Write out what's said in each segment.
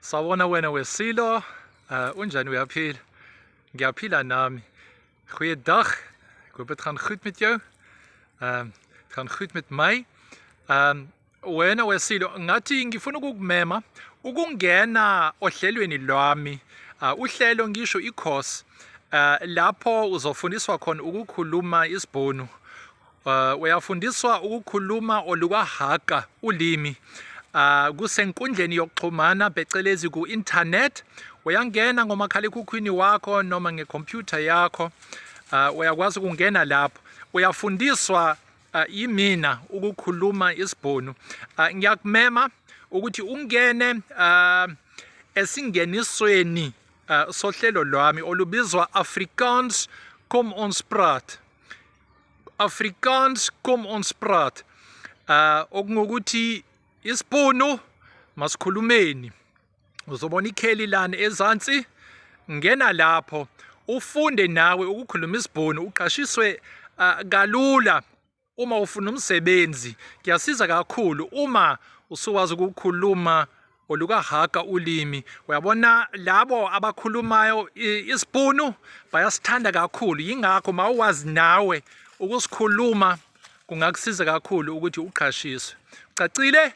Sawubona wena Wesilo, unjani uyaphila? Ngiyaphila nami. Goeiedag. Ik hoop het gaat goed met jou. Het gaat goed met mij. Wena Wesilo, ngathi ngifuna ukukumema ukungena ohlelweni lwami. Uhlelo ngisho i-course lapho uzofundiswa khona ukukhuluma isiBhunu. Uyafundiswa ukukhuluma olukahaka ulimi. Kusenkundleni yokuxhumana phecelezi ku-internet. Uyangena ngomakhalekhukhwini wakho noma ngekhompyutha yakho. Uyakwazi ukungena lapho. Uyafundiswa yimina ukukhuluma isiBhunu. Ngiyakumema ukuthi ungene esingenisweni sohlelo lwami olubizwa Afrikaans kom ons praat. Afrikaans kom ons praat. Okungukuthi isiBhunu masikhulumeni. Uzobona ikheli lana ezansi, ngena lapho ufunde nawe ukukhuluma isiBhunu, uqashiswe kalula uma ufuna umsebenzi. Kuyasiza kakhulu uma usukwazi ukukhuluma olukahaka ulimi. Uyabona labo abakhulumayo isiBhunu bayasithanda kakhulu, yingakho mawuwazi nawe ukusikhuluma kungakusiza kakhulu ukuthi uqashiswe. Cacile?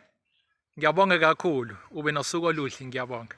Ngiyabonga kakhulu. Ube nosuku oluhle, ngiyabonga.